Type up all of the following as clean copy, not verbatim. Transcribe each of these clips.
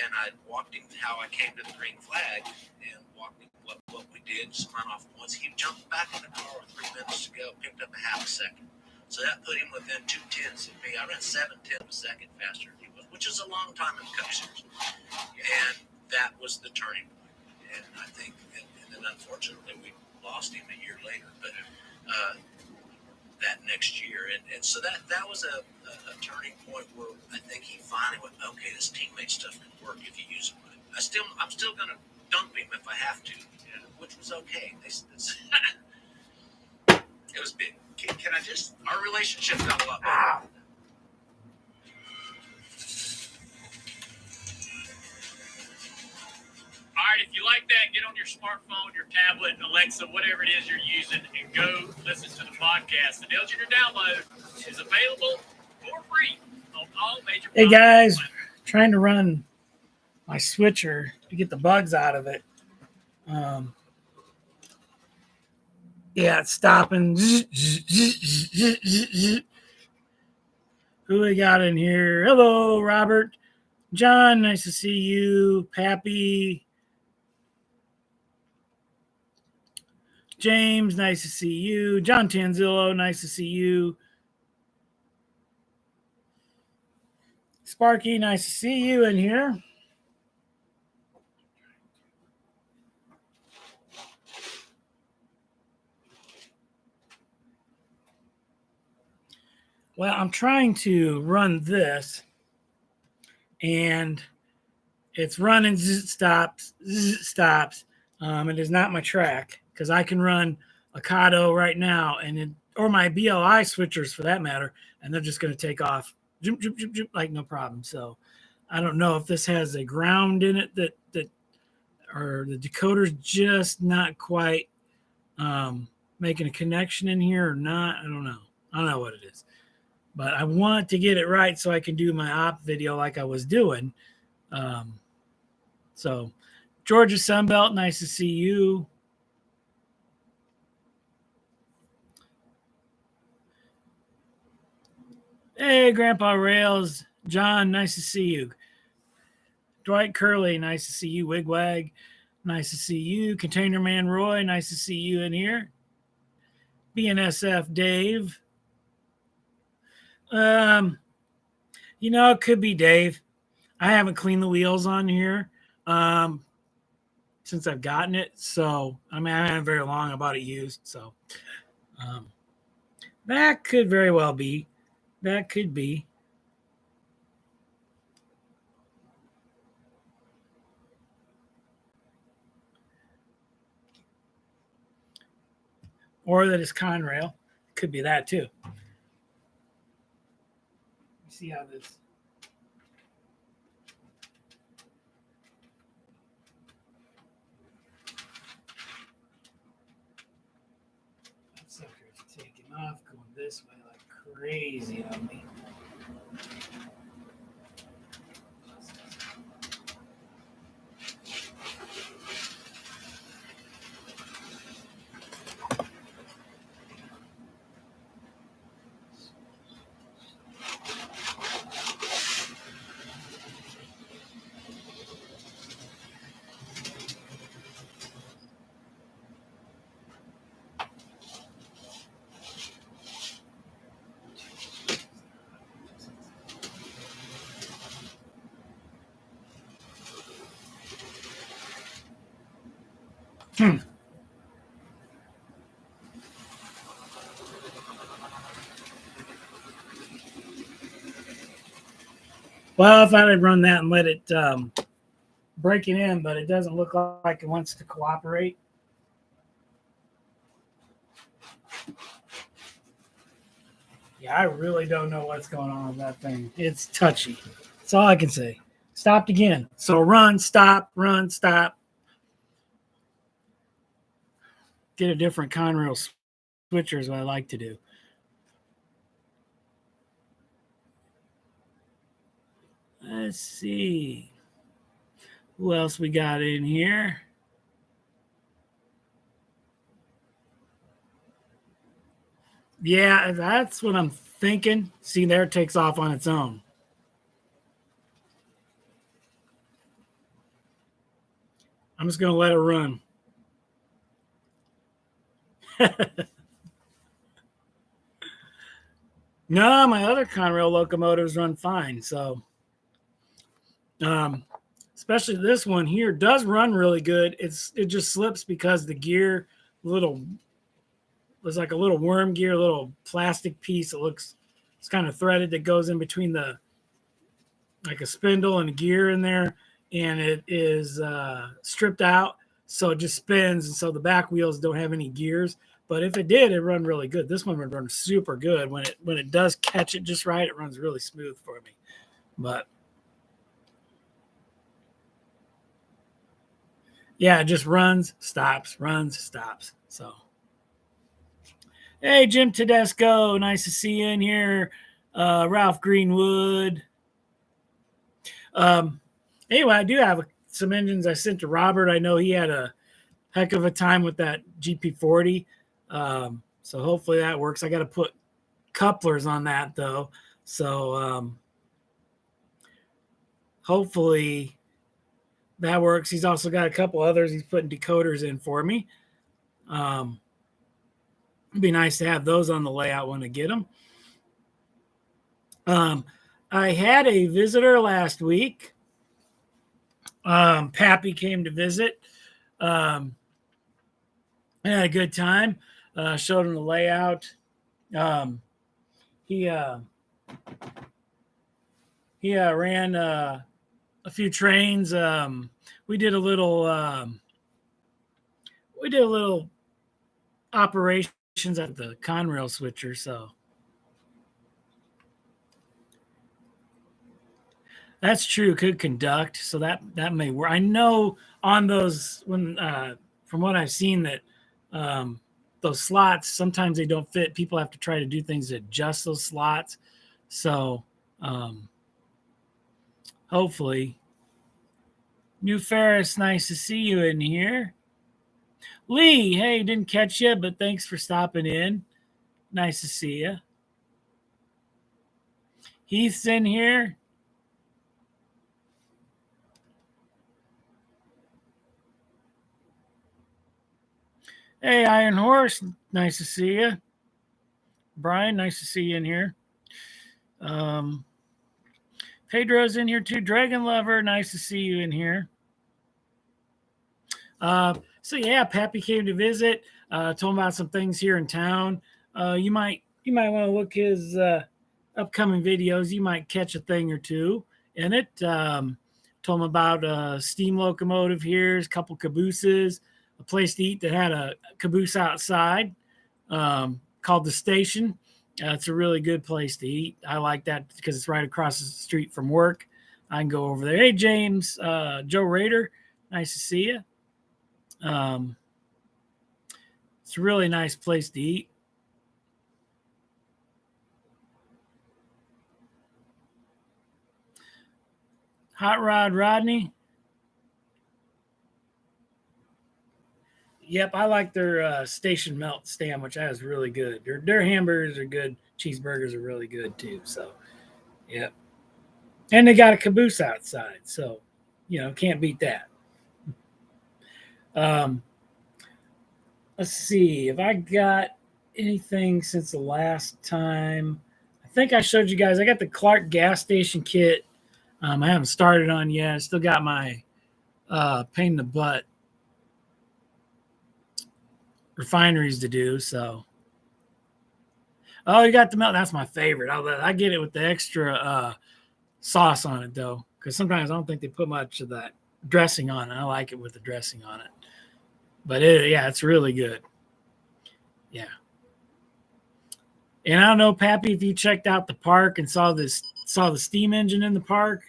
and I walked him how I came to the green flag and walked him what we did, just run off once. He jumped back in the car with 3 minutes to go, picked up a half a second. So that put him within 2/10 of me. I ran 7/10 a second faster than he was, which is a long time in the Cup Series. And that was the turning point. And I think, and then unfortunately we lost him a year later, but that next year. And so that was a turning point where I think he finally went, okay, this teammate stuff can work if you use it right. I'm still going to dunk him if I have to, which was okay. It was big. Can I just, our relationship got a lot better. All right, if you like that, get on your smartphone, your tablet, Alexa, whatever it is you're using, and go listen to the podcast. The Dale Jr. Download is available for free on all major Hey guys, platforms. trying to run my switcher to get the bugs out of it. Yeah, it's stopping. Who we got in here? Hello, Robert. John, nice to see you. Pappy. James, nice to see you. John Tanzillo, nice to see you. Sparky, nice to see you in here. Well, I'm trying to run this, and it's running, stops. It is not my track, because I can run Ocado right now, or my BLI switchers for that matter, and they're just going to take off, like no problem. So I don't know if this has a ground in it that or the decoder's just not quite making a connection in here or not. I don't know what it is. But I want to get it right so I can do my op video like I was doing. So, Georgia Sunbelt, nice to see you. Hey, Grandpa Rails. John, nice to see you. Dwight Curley, nice to see you. Wigwag, nice to see you. Container Man Roy, nice to see you in here. BNSF Dave. It could be Dave. I haven't cleaned the wheels on here since I've gotten it. So, I haven't very long about it used. So, that could very well be. That could be. Or that it's Conrail. Could be that too. See how this. That sucker is taking off, going this way like crazy on me. Well, if I'd run that and let it break it in, but it doesn't look like it wants to cooperate. Yeah, I really don't know what's going on with that thing. It's touchy. That's all I can say. Stopped again. So run, stop. Get a different Conrail switcher is what I like to do. Let's see. Who else we got in here? Yeah, that's what I'm thinking. See, there it takes off on its own. I'm just going to let it run. No, my other Conrail locomotives run fine. So, especially this one here does run really good. It just slips because the gear there's like a little worm gear, a little plastic piece. It's kind of threaded that goes in between like a spindle and a gear in there, and it is stripped out, so it just spins, and so the back wheels don't have any gears. But if it did, it'd run really good. This one would run super good. When it does catch it just right, it runs really smooth for me. But yeah, it just runs, stops. So, hey, Jim Tedesco, nice to see you in here. Ralph Greenwood. Anyway, I do have some engines I sent to Robert. I know he had a heck of a time with that GP40. So hopefully that works. I got to put couplers on that though. So hopefully that works. He's also got a couple others he's putting decoders in for me. It'd be nice to have those on the layout when I get them. I had a visitor last week. Pappy came to visit. I had a good time. Showed him the layout. He ran a few trains. We did a little operations at the Conrail switcher. So that's true. Could conduct. So that may work. I know on those from what I've seen that those slots, sometimes they don't fit. People have to try to do things to adjust those slots. So hopefully. New Ferris, nice to see you in here. Lee, hey, didn't catch you, but thanks for stopping in. Nice to see you. Heath's in here. Hey, Iron Horse, nice to see you. Brian, nice to see you in here. Pedro's in here too. Dragon Lover, nice to see you in here. So yeah, Pappy came to visit. Told him about some things here in town. You might want to look his upcoming videos. You might catch a thing or two in it. Told him about a steam locomotive here, a couple cabooses, a place to eat that had a caboose outside called The Station. It's a really good place to eat. I like that because it's right across the street from work. I can go over there. Hey, James, Joe Rader, nice to see you. It's a really nice place to eat. Hot Rod Rodney. Yep, I like their station melt sandwich. That is really good. Their hamburgers are good. Cheeseburgers are really good too. So, yep. And they got a caboose outside. So, can't beat that. Let's see if I got anything since the last time. I think I showed you guys. I got the Clark gas station kit. I haven't started on yet. I still got my pain in the butt refineries to do. So, oh, you got the melt. That's my favorite. I get it with the extra sauce on it though, because sometimes I don't think they put much of that dressing on it. I like it with the dressing on it. But it's really good. Yeah. And I don't know, Pappy, if you checked out the park and saw the steam engine in the park.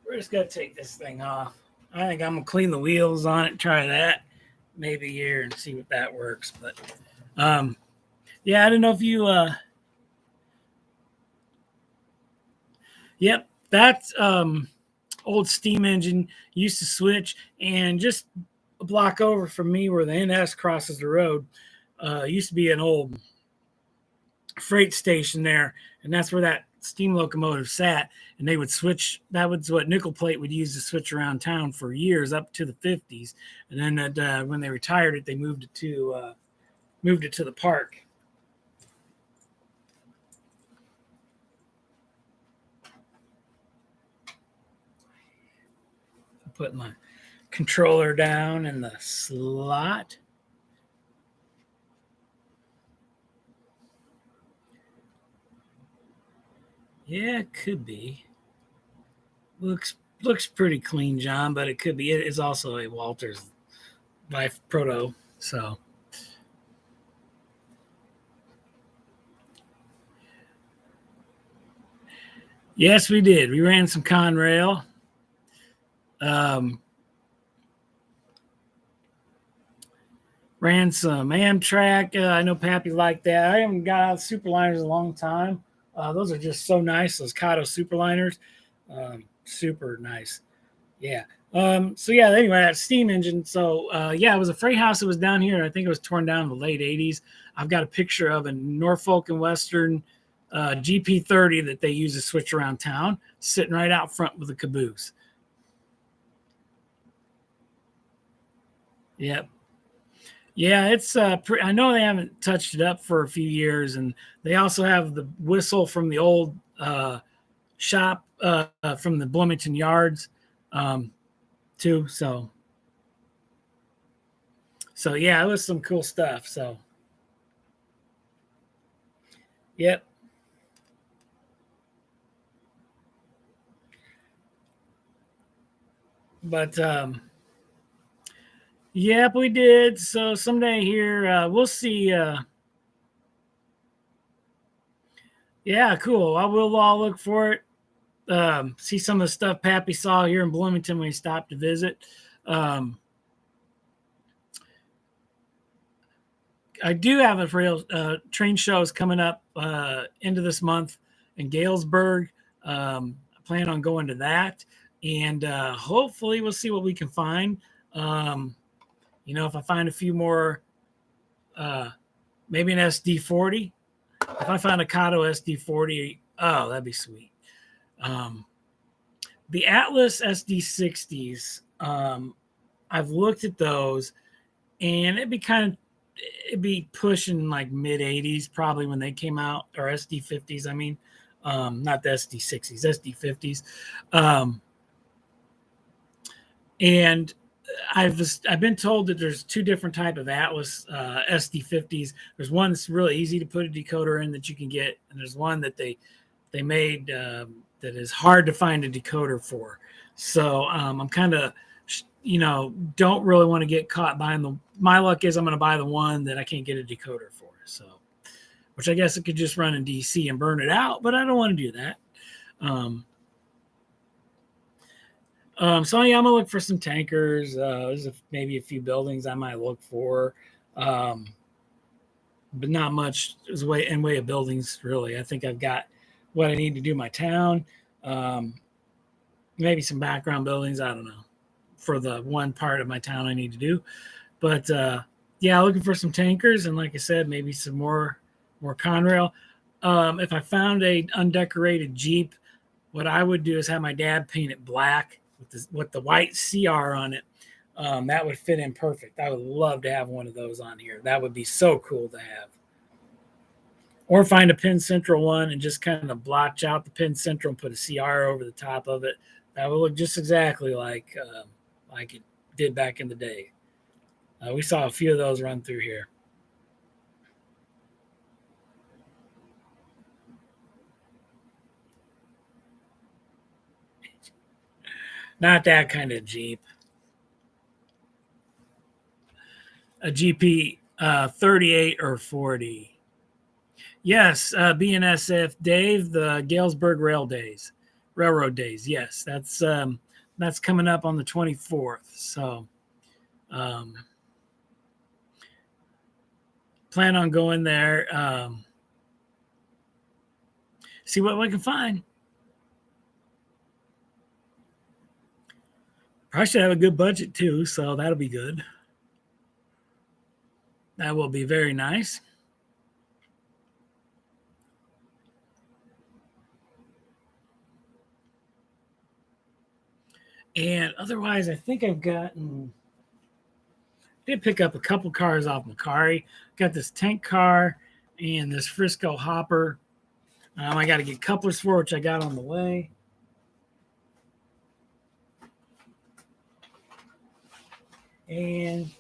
We're just going to take this thing off. I think I'm going to clean the wheels on it, try that. maybe here and see what that works. But yeah, I don't know if you yep, that's old steam engine used to switch, and just a block over from me where the NS crosses the road used to be an old freight station there, and that's where that steam locomotive sat, and they would switch. That was what nickel plate would use to switch around town for years up to the 50s, and then when they retired it, they moved it to the park. Put my controller down in the slot. Yeah, it could be. Looks pretty clean, John, but it could be. It is also a Walters Life Proto, so. Yes, we did. We ran some Conrail. Ran some Amtrak. I know Pappy liked that. I haven't got out Superliners in a long time. Those are just so nice. Those Kato Superliners, super nice. Yeah. So yeah. Anyway, that steam engine. So yeah, it was a freight house that was down here. I think it was torn down in the late '80s. I've got a picture of a Norfolk and Western GP30 that they use to switch around town, sitting right out front with a caboose. Yep. Yeah, it's I know they haven't touched it up for a few years, and they also have the whistle from the old shop from the Bloomington Yards too. So yeah, it was some cool stuff. So yep. But yep, we did. So someday here we'll see. Yeah, cool. I will all look for it. See some of the stuff Pappy saw here in Bloomington when he stopped to visit. I do have a rail train shows coming up into this month in Galesburg. I plan on going to that, and hopefully we'll see what we can find. If I find a few more, maybe an SD40. If I find a Kato SD40, oh, that'd be sweet. The Atlas SD60s, I've looked at those, and it'd be pushing like mid 80s probably when they came out, or SD50s. I mean, not the SD60s, SD50s. And I've been told that there's two different type of Atlas SD50s. There's one that's really easy to put a decoder in that you can get, and there's one that they made that is hard to find a decoder for. So I'm kind of, don't really want to get caught buying my luck is I'm going to buy the one that I can't get a decoder for. So, which I guess it could just run in DC and burn it out, but I don't want to do that. So yeah, I'm gonna look for some tankers. There's maybe a few buildings I might look for, but not much in way of buildings really. I think I've got what I need to do my town. Maybe some background buildings. I don't know for the one part of my town I need to do, but yeah, looking for some tankers, and like I said, maybe some more Conrail. If I found a undecorated Jeep, what I would do is have my dad paint it black with the white CR on it. That would fit in perfect. I would love to have one of those on here. That would be so cool to have. Or find a Penn Central one and just kind of blotch out the Penn Central and put a CR over the top of it. That would look just exactly like it did back in the day. We saw a few of those run through here. Not that kind of Jeep. A GP 38 or 40. Yes, BNSF Dave, the Galesburg Railroad Days. Yes, that's coming up on the 24th. So, plan on going there, see what we can find. I should have a good budget too, so that'll be good. That will be very nice. And otherwise, I think I've did pick up a couple cars off Macari. Got this tank car and this Frisco hopper. I got to get couplers for, which I got on the way. And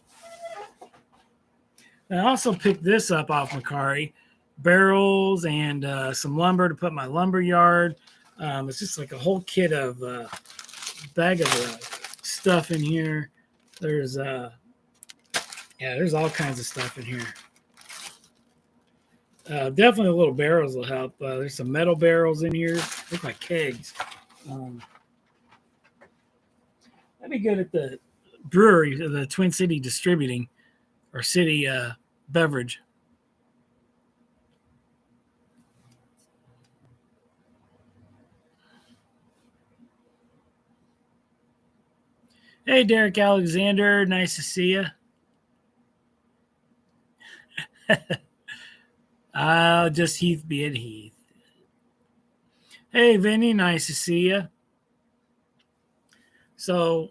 I also picked this up off Macari, barrels and some lumber to put in my lumber yard. It's just like a whole kit of bag of stuff in here. There's there's all kinds of stuff in here. Definitely little barrels will help. There's some metal barrels in here. Look like kegs. That'd be good at the brewery, the Twin City Distributing or City Beverage. Hey, Derek Alexander. Nice to see you. Just Heath being Heath. Hey, Vinny. Nice to see you. So,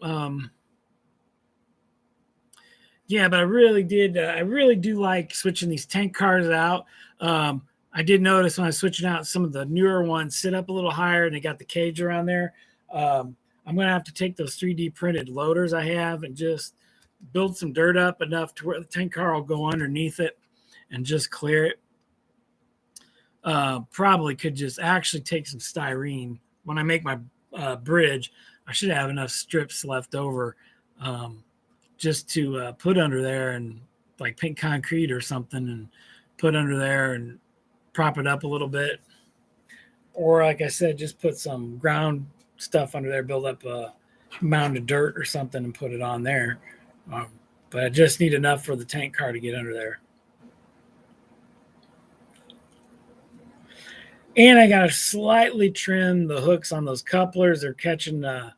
yeah, but I really do like switching these tank cars out. I did notice when I was switching out, some of the newer ones sit up a little higher and they got the cage around there. I'm going to have to take those 3D printed loaders I have and just build some dirt up enough to where the tank car will go underneath it and just clear it. Probably could just actually take some styrene. When I make my bridge, I should have enough strips left over just to put under there and like pink concrete or something and put under there and prop it up a little bit. Or like I said, just put some ground stuff under there, build up a mound of dirt or something and put it on there. But I just need enough for the tank car to get under there. And I got to slightly trim the hooks on those couplers. They're catching, I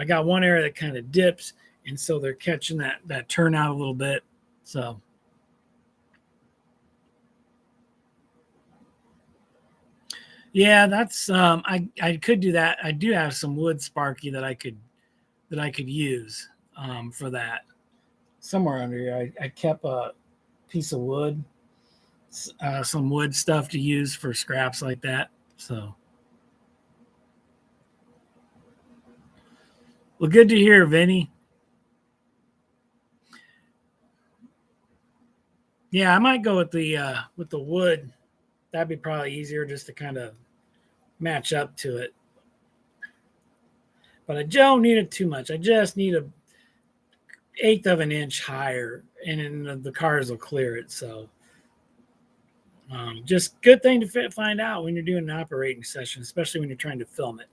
got one area that kind of dips, and so they're catching that turnout a little bit. So yeah, that's I could do that. I do have some wood Sparky that I could use for that. Somewhere under here, I kept a piece of wood, some wood stuff to use for scraps like that. So, well, good to hear, Vinny. Yeah, I might go with the wood. That'd be probably easier just to kind of match up to it. But I don't need it too much. I just need a 1/8 of an inch higher, and then the cars will clear it. So, just good thing to find out when you're doing an operating session, especially when you're trying to film it.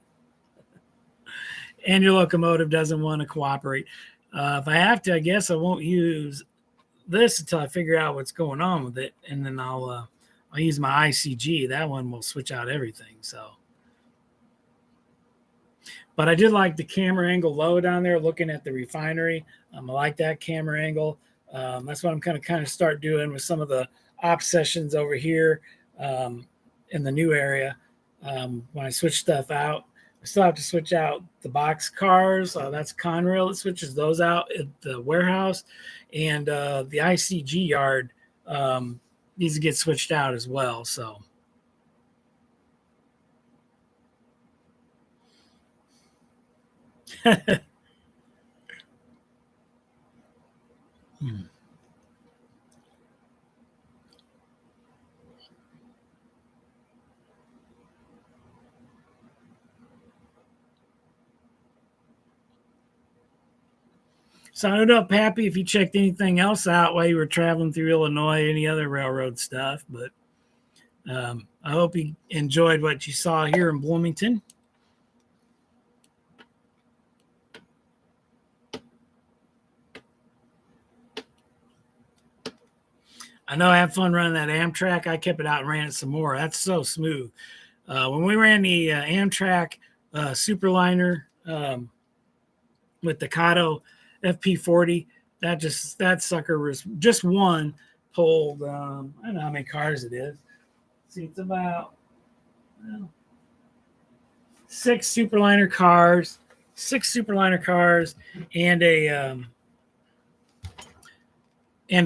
And your locomotive doesn't want to cooperate. If I have to, I guess I won't use this until I figure out what's going on with it, and then I'll use my ICG. That one will switch out everything. So, but I did like the camera angle low down there, looking at the refinery. I like that camera angle. That's what I'm kind of start doing with some of the op sessions over here in the new area. When I switch stuff out, I still have to switch out the box cars. That's Conrail that switches those out at the warehouse, and the ICG yard needs to get switched out as well. So. So I don't know, Pappy, if you checked anything else out while you were traveling through Illinois, any other railroad stuff, but I hope you enjoyed what you saw here in Bloomington. I know I had fun running that Amtrak. I kept it out and ran it some more. That's so smooth. When we ran the Amtrak Superliner with the Kato FP40, that sucker was just one pulled. I don't know how many cars it is. See, it's about six Superliner cars, and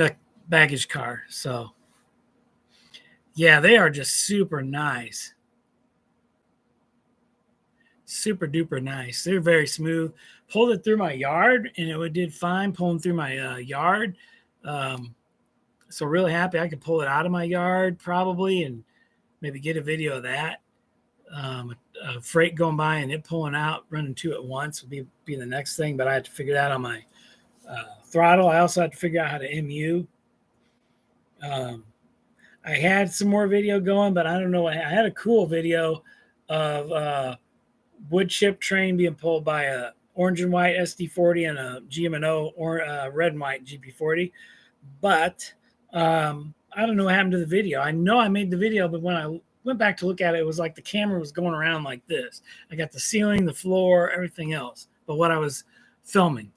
a baggage car. So yeah, they are just super nice. Super duper nice. They're very smooth. Pulled it through my yard and it did fine pulling through my yard. So really happy I could pull it out of my yard probably and maybe get a video of that. A freight going by and it pulling out, running two at once would be the next thing, but I had to figure that out on my throttle. I also had to figure out how to MU. I had some more video going, but I don't know. I had a cool video of wood chip train being pulled by a orange and white SD40 and a GM&O or red and white GP40. But I don't know what happened to the video. I know I made the video, but when I went back to look at it, it was like the camera was going around like this. I got the ceiling, the floor, everything else, but what I was filming.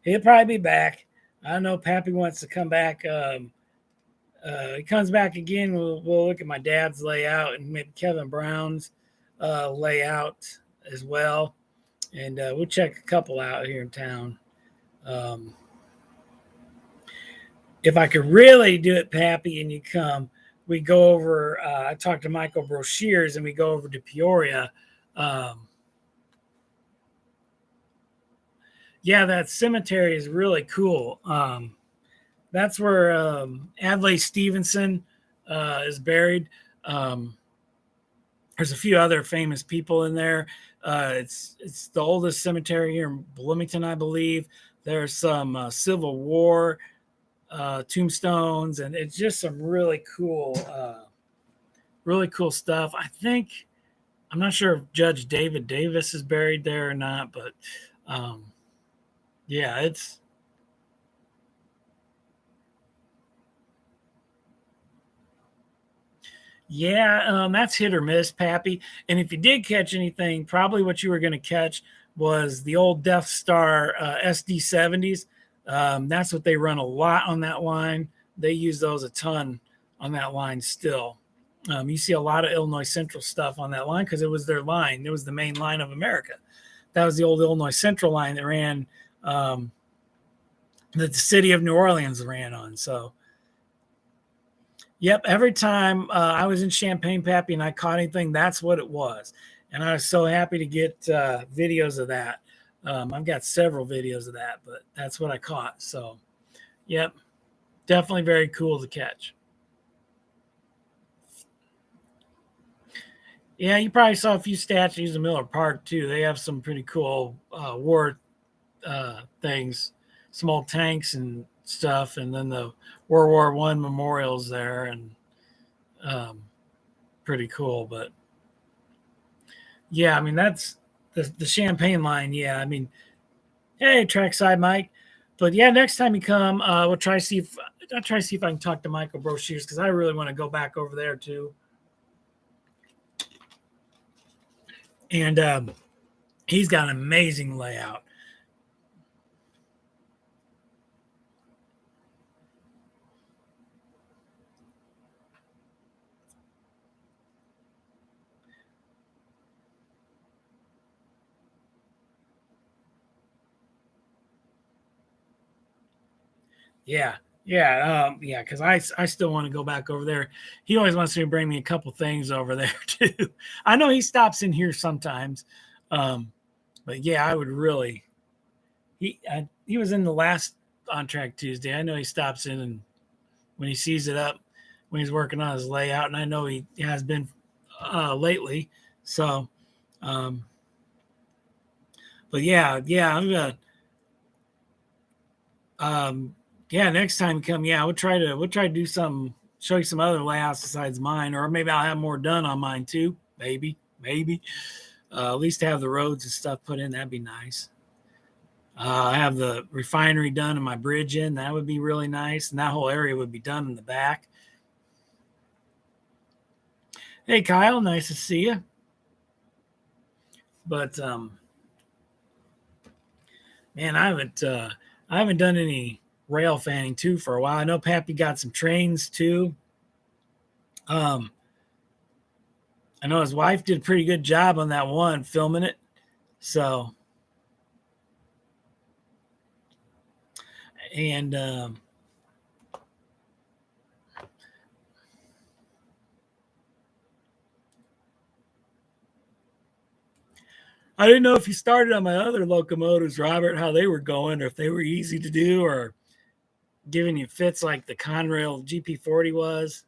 He'll probably be back. I know Pappy wants to come back. He comes back again. We'll look at my dad's layout and maybe Kevin Brown's layout as well. And we'll check a couple out here in town. If I could really do it, Pappy, and you come, we go over. I talked to Michael Brocheters and we go over to Peoria. Yeah, that cemetery is really cool. That's where Adlai Stevenson is buried. There's a few other famous people in there. It's the oldest cemetery here in Bloomington, I believe. There's some Civil War tombstones, and it's just some really cool stuff. I'm not sure if Judge David Davis is buried there or not, but yeah, that's hit or miss, Pappy. And if you did catch anything, probably what you were going to catch was the old Death Star SD70s. That's what they run a lot on that line. They use those a ton on that line still. You see a lot of Illinois Central stuff on that line because it was their line. It was the main line of America. That was the old Illinois Central line that ran that the city of New Orleans ran on. So, yep, every time I was in Champaign, Pappy, and I caught anything, that's what it was. And I was so happy to get videos of that. I've got several videos of that, but that's what I caught. So, yep, definitely very cool to catch. Yeah, you probably saw a few statues in Miller Park, too. They have some pretty cool war things, some old tanks and stuff, and then the World War I memorials there, and pretty cool. But yeah, I mean, that's the Champaign line. Yeah, I mean, hey, Trackside Mike. But yeah, next time you come, I'll try to see if I can talk to Michael Brocheters because I really want to go back over there too. And he's got an amazing layout. Yeah, because I still want to go back over there. He always wants me to bring me a couple things over there too. I know he stops in here sometimes, but yeah, I would really. He was in the last On Track Tuesday. I know he stops in and when he sees it up, when he's working on his layout, and I know he has been lately. So, But yeah, I'm gonna next time you come, we'll try to do some, show you some other layouts besides mine, or maybe I'll have more done on mine too. Maybe. At least have the roads and stuff put in. That'd be nice. I have the refinery done and my bridge in. That would be really nice. And that whole area would be done in the back. Hey, Kyle, nice to see you. But man, I haven't done any rail fanning too for a while. I know Pappy got some trains too. I know his wife did a pretty good job on that one, filming it. So, and I didn't know if you started on my other locomotives, Robert, how they were going, or if they were easy to do, or giving you fits like the Conrail GP40 was.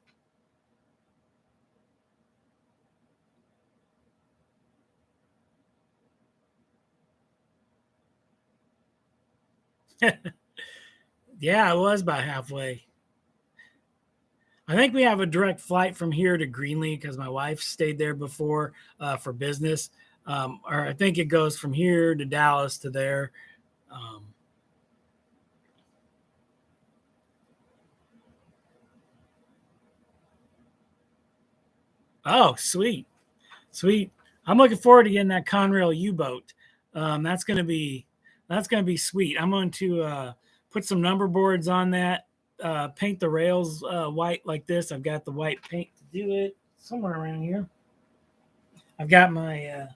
Yeah, it was about halfway. I think we have a direct flight from here to Greenlee because my wife stayed there before for business. Or I think it goes from here to Dallas to there. Oh, sweet. I'm looking forward to getting that Conrail U-boat. That's gonna be sweet. I'm going to put some number boards on that. Paint the rails white like this. I've got the white paint to do it somewhere around here. I've got my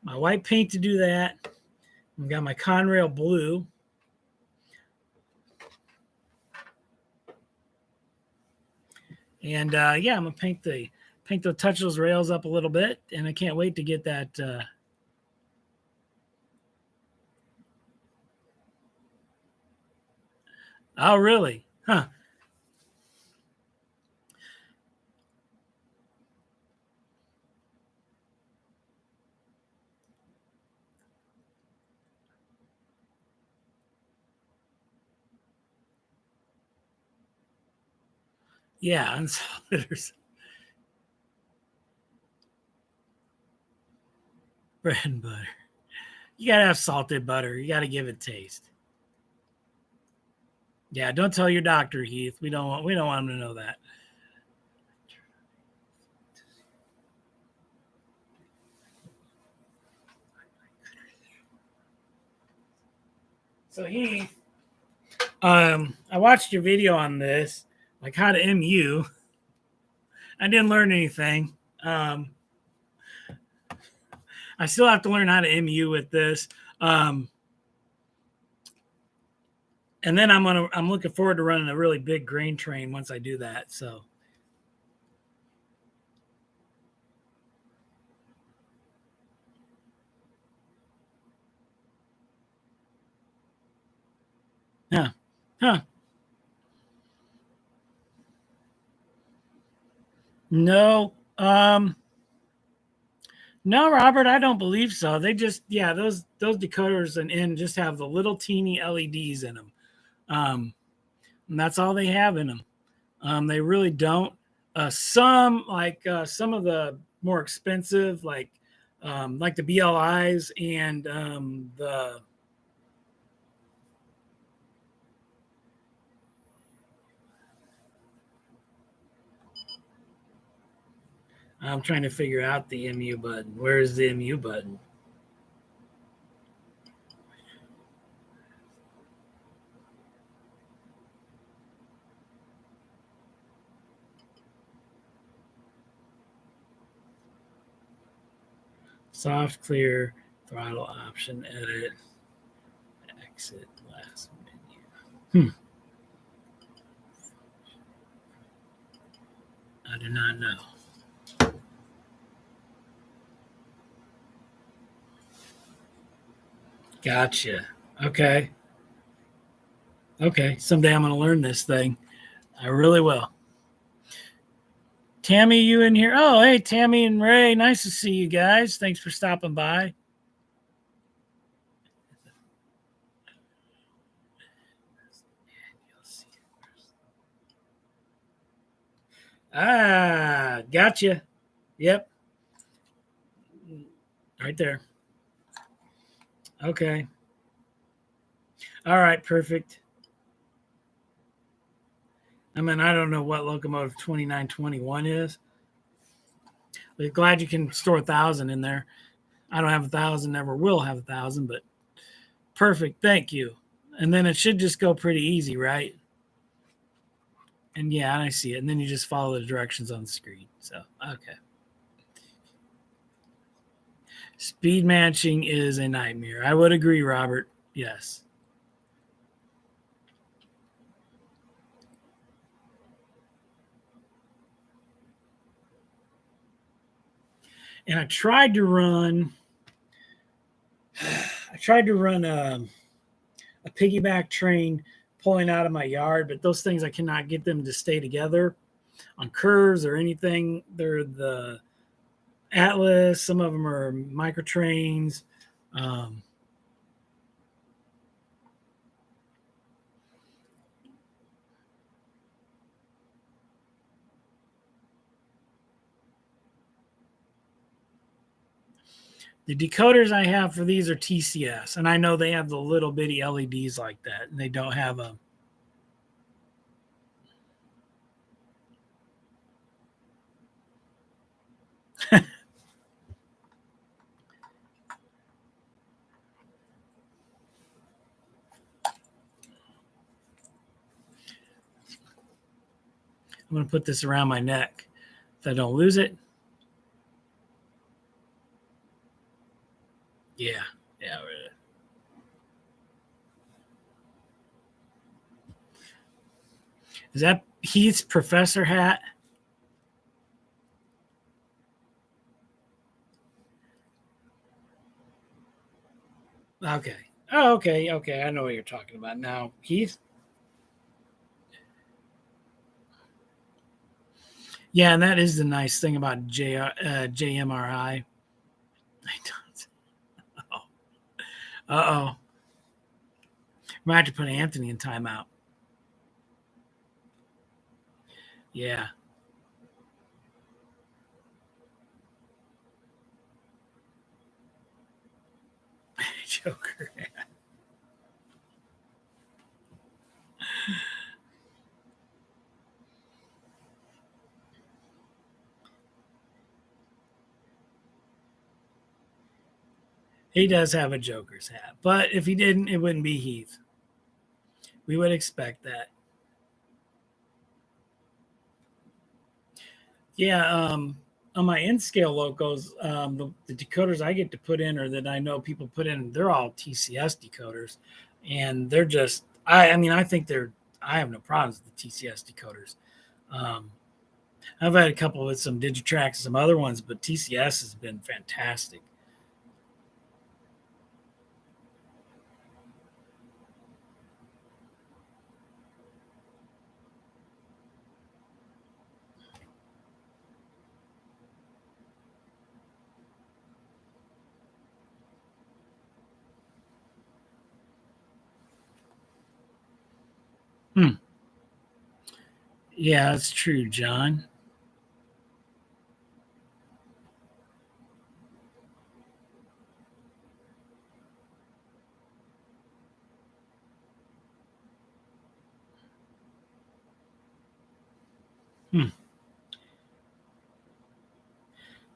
white paint to do that. I've got my Conrail blue. And I'm gonna touch those rails up a little bit, and I can't wait to get that. Oh, really? Huh? Yeah, unsolidators. Bread and butter. You gotta have salted butter. You gotta give it taste. Yeah, don't tell your doctor, Heath. We don't want him to know that. So Heath, I watched your video on this, like how to MU. I didn't learn anything. I still have to learn how to MU with this. And then I'm looking forward to running a really big grain train once I do that. So yeah. Huh. No. No, Robert, I don't believe so. They just, those decoders and just have the little teeny LEDs in them. And that's all they have in them. They really don't. Some of the more expensive, like the BLIs and the I'm trying to figure out the MU button. Where is the MU button? Soft clear, throttle option, edit, exit, last menu. I do not know. Gotcha. Okay. Someday I'm going to learn this thing. I really will. Tammy, you in here? Oh, hey, Tammy and Ray. Nice to see you guys. Thanks for stopping by. Ah, gotcha. Yep. Right there. Okay. All right, perfect. I mean, I don't know what locomotive 2921 is. But glad you can store 1,000 in there. I don't have 1,000, never will have 1,000, but perfect. Thank you. And then it should just go pretty easy, right? And yeah, I see it. And then you just follow the directions on the screen. So, okay. Speed matching is a nightmare. I would agree, Robert. Yes. And I tried to run a piggyback train pulling out of my yard, but those things I cannot get them to stay together on curves or anything. They're the Atlas. Some of them are micro trains. The decoders I have for these are TCS, and I know they have the little bitty LEDs like that, and they don't have a. I'm going to put this around my neck if I don't lose it. Yeah. Really. Is that Heath's professor hat? Okay. Oh, okay. Okay. I know what you're talking about now. Heath? Yeah, and that is the nice thing about JMRI. I don't. Uh-oh. Might have to put Anthony in timeout. Yeah. Joker. He does have a Joker's hat, but if he didn't, it wouldn't be Heath. We would expect that. Yeah, on my N-scale locos, the decoders I get to put in or that I know people put in, they're all TCS decoders, and they're just. I mean, I think they're. I have no problems with the TCS decoders. I've had a couple with some Digitrax and some other ones, but TCS has been fantastic. Yeah, that's true, John.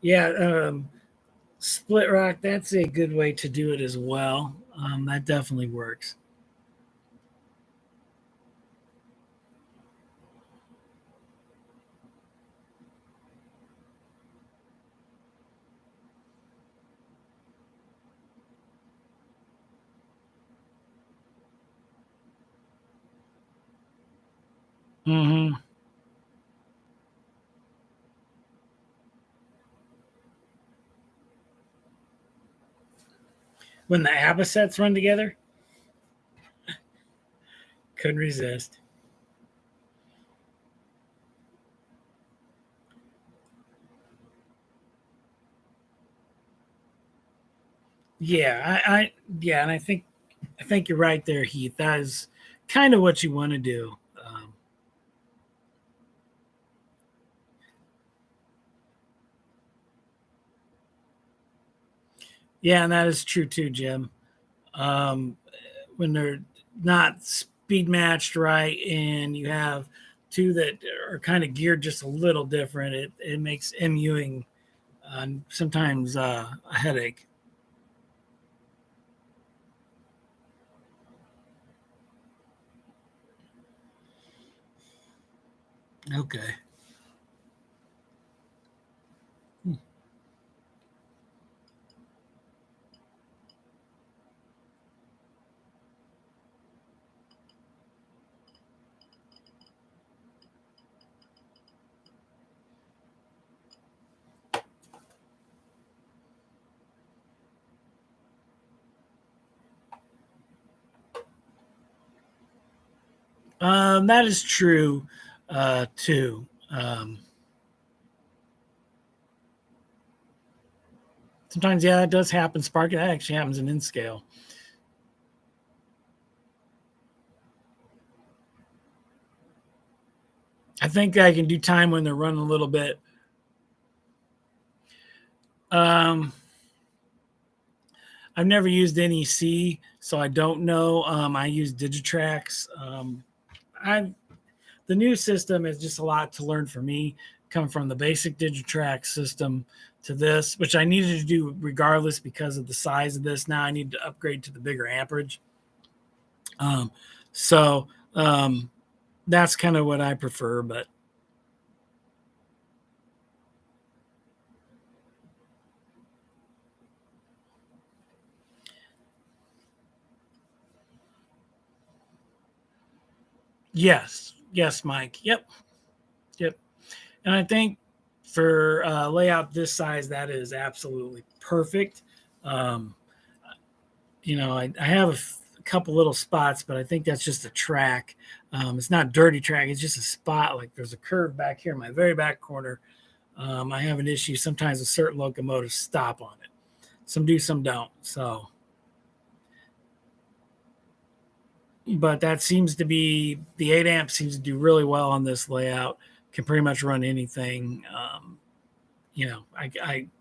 Yeah, Split Rock, that's a good way to do it as well. That definitely works. Mm-hmm. When the ABBA sets run together, couldn't resist. Yeah, yeah, and I think you're right there, Heath. That is kind of what you want to do. Yeah, and that is true too, Jim. Um, when they're not speed matched right, and you have two that are kind of geared just a little different, it makes MUing sometimes a headache. Okay. That is true too. Sometimes, yeah, that does happen. Spark that actually happens in scale. I think I can do time when they're running a little bit. Um, I've never used NEC, so I don't know. I use Digitrax. I The new system is just a lot to learn for me. Come from the basic Digitrax system to this, which I needed to do regardless because of the size of this. Now I need to upgrade to the bigger amperage. Um, so that's kind of what I prefer. But yes, Mike. Yep. And I think for layout this size, that is absolutely perfect. Um, I have a couple little spots, but I think that's just a track. It's not dirty track. It's just a spot. Like there's a curve back here in my very back corner. I have an issue sometimes with certain locomotives stop on it. Some do, some don't. So, but that seems to be the 8 amp seems to do really well on this layout. Can pretty much run anything.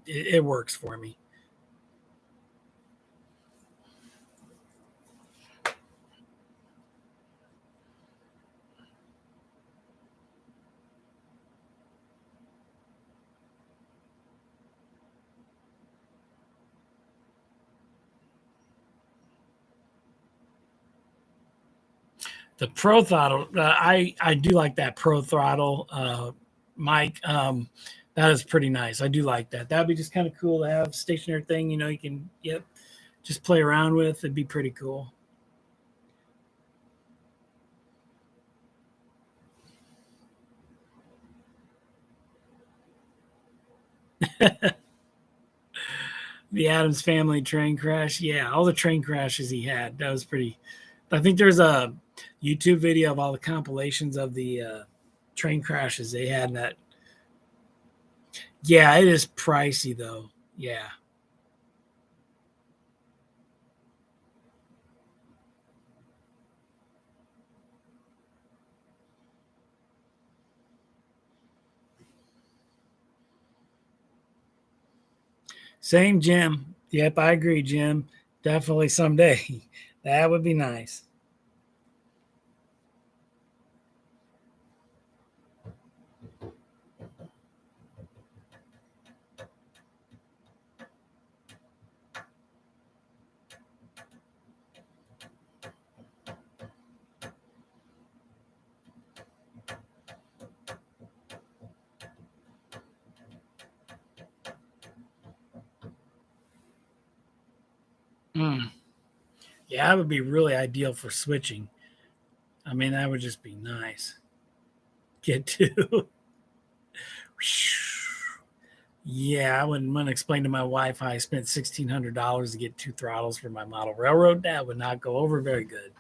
It works for me. The Pro Throttle, I do like that Pro Throttle, Mike. That is pretty nice. I do like that. That'd be just kind of cool to have stationary thing. You can just play around with. It'd be pretty cool. The Adams Family train crash. Yeah, all the train crashes he had. That was pretty. I think there's a YouTube video of all the compilations of the train crashes they had. In that. Yeah, it is pricey though. Yeah. Same, Jim. Yep, I agree, Jim. Definitely someday. That would be nice. Mm. Yeah, that would be really ideal for switching. I mean, that would just be nice. Get to. Yeah, I wouldn't want to explain to my wife how I spent $1,600 to get two throttles for my model railroad. That would not go over very good.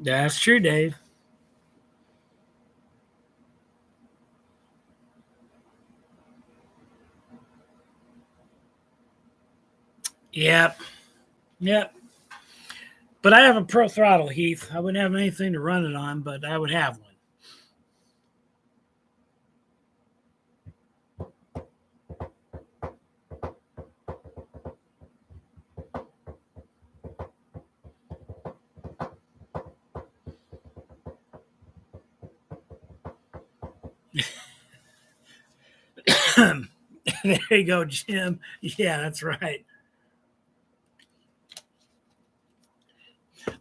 That's true, Dave. Yep. Yep. But I have a Pro Throttle, Heath. I wouldn't have anything to run it on, but I would have one. There you go, Jim. Yeah, that's right.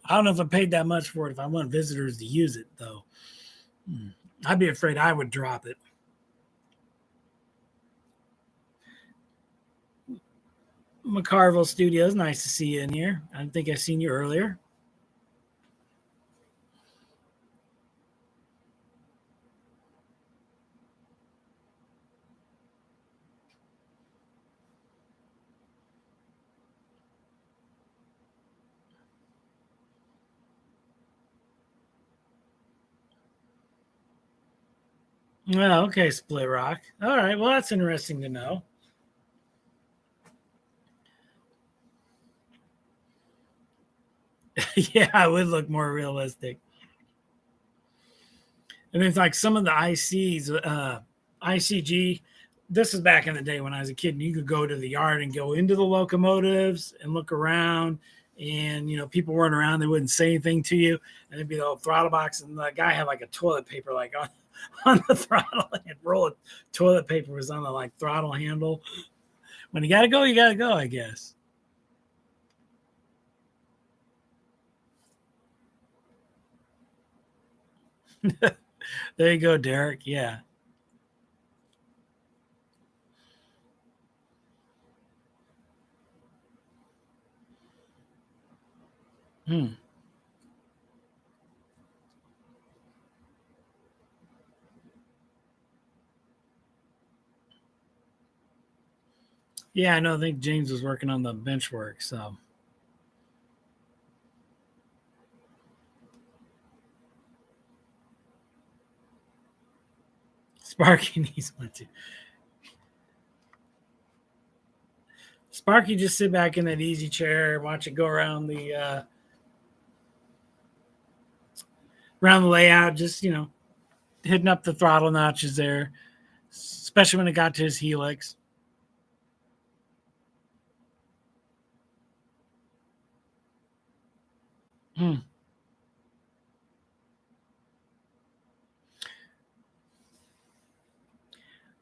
I don't know if I paid that much for it if I want visitors to use it, though. I'd be afraid I would drop it. McCarville Studios, nice to see you in here. I think I seen you earlier. Oh, okay, Split Rock. All right, well, that's interesting to know. Yeah, it would look more realistic. And it's like some of the ICs, ICG. This is back in the day when I was a kid, and you could go to the yard and go into the locomotives and look around. And people weren't around; they wouldn't say anything to you, and it'd be the old throttle box. And the guy had like a toilet paper, like on the throttle, and roll of toilet paper was on the like throttle handle. When you gotta go, I guess. There you go, Derek. Yeah. Hmm. Yeah, I know. I think James was working on the bench work, so. Sparky needs one too. Sparky, just sit back in that easy chair, watch it go around the layout. Just hitting up the throttle notches there, especially when it got to his helix. Hmm.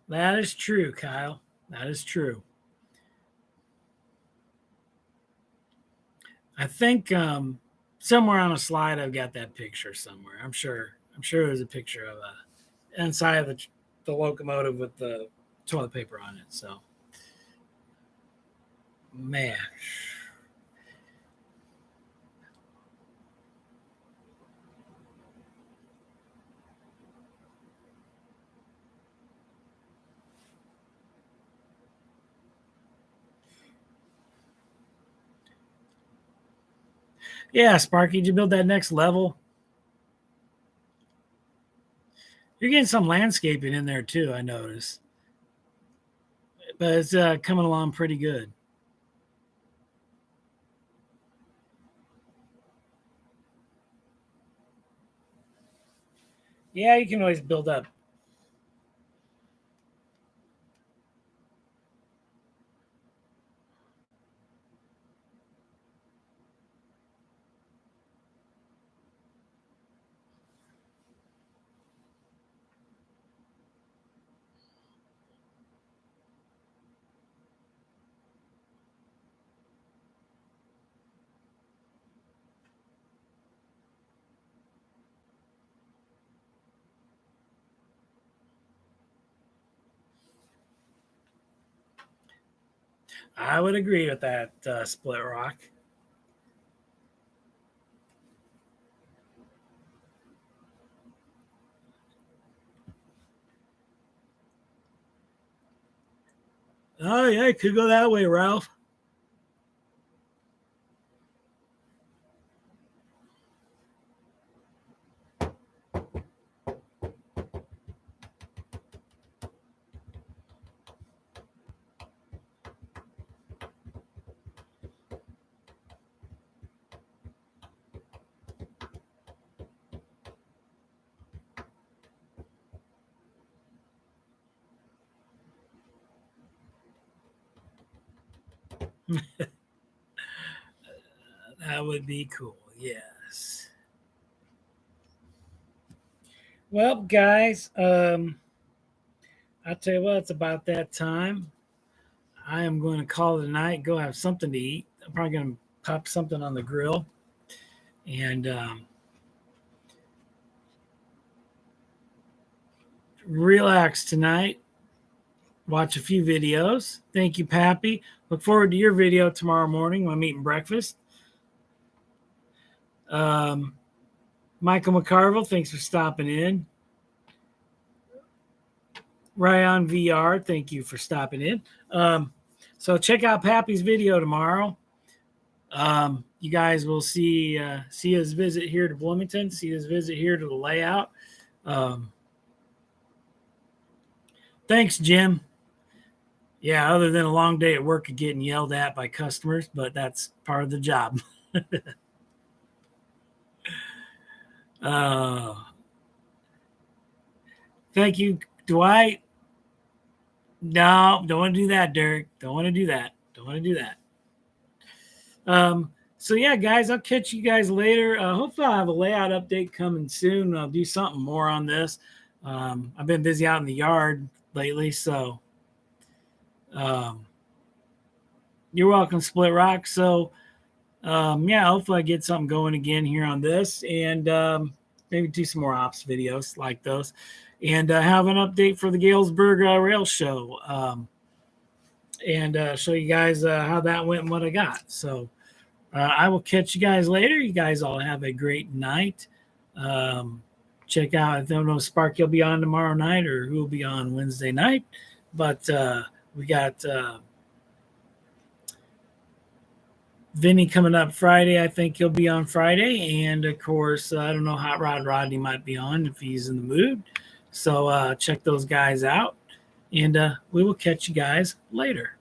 That is true, Kyle. That is true. I think somewhere on a slide I've got that picture somewhere. I'm sure. I'm sure there's a picture of inside of the locomotive with the toilet paper on it. So, man. Yeah, Sparky, did you build that next level? You're getting some landscaping in there too, I notice. But it's coming along pretty good. Yeah, you can always build up. I would agree with that, Split Rock. Oh, yeah, it could go that way, Ralph. That would be cool. Yes. Well, guys, I'll tell you what, it's about that time. I am going to call it a night, go have something to eat. I'm probably going to pop something on the grill and relax tonight. Watch a few videos. Thank you, Pappy. Look forward to your video tomorrow morning when I'm eating breakfast. Michael McCarville, thanks for stopping in. Ryan VR, thank you for stopping in. So check out Pappy's video tomorrow. You guys will see his visit here to Bloomington, see his visit here to the layout. Thanks, Jim. Yeah, other than a long day at work and getting yelled at by customers, but that's part of the job. Thank you, Dwight. No, don't want to do that, Derek. Don't want to do that. Don't want to do that. So yeah, guys, I'll catch you guys later. Hopefully I'll have a layout update coming soon. I'll do something more on this. I've been busy out in the yard lately, so you're welcome, Split Rock. So yeah, hopefully I get something going again here on this, and maybe do some more ops videos like those, and have an update for the Galesburg Rail Show, and show you guys how that went and what I got. So I will catch you guys later. You guys all have a great night. Check out, I don't know if Sparky will be on tomorrow night or who will be on Wednesday night, but we got Vinny coming up Friday. I think he'll be on Friday. And of course, I don't know, Hot Rod Rodney might be on if he's in the mood. So check those guys out. And we will catch you guys later.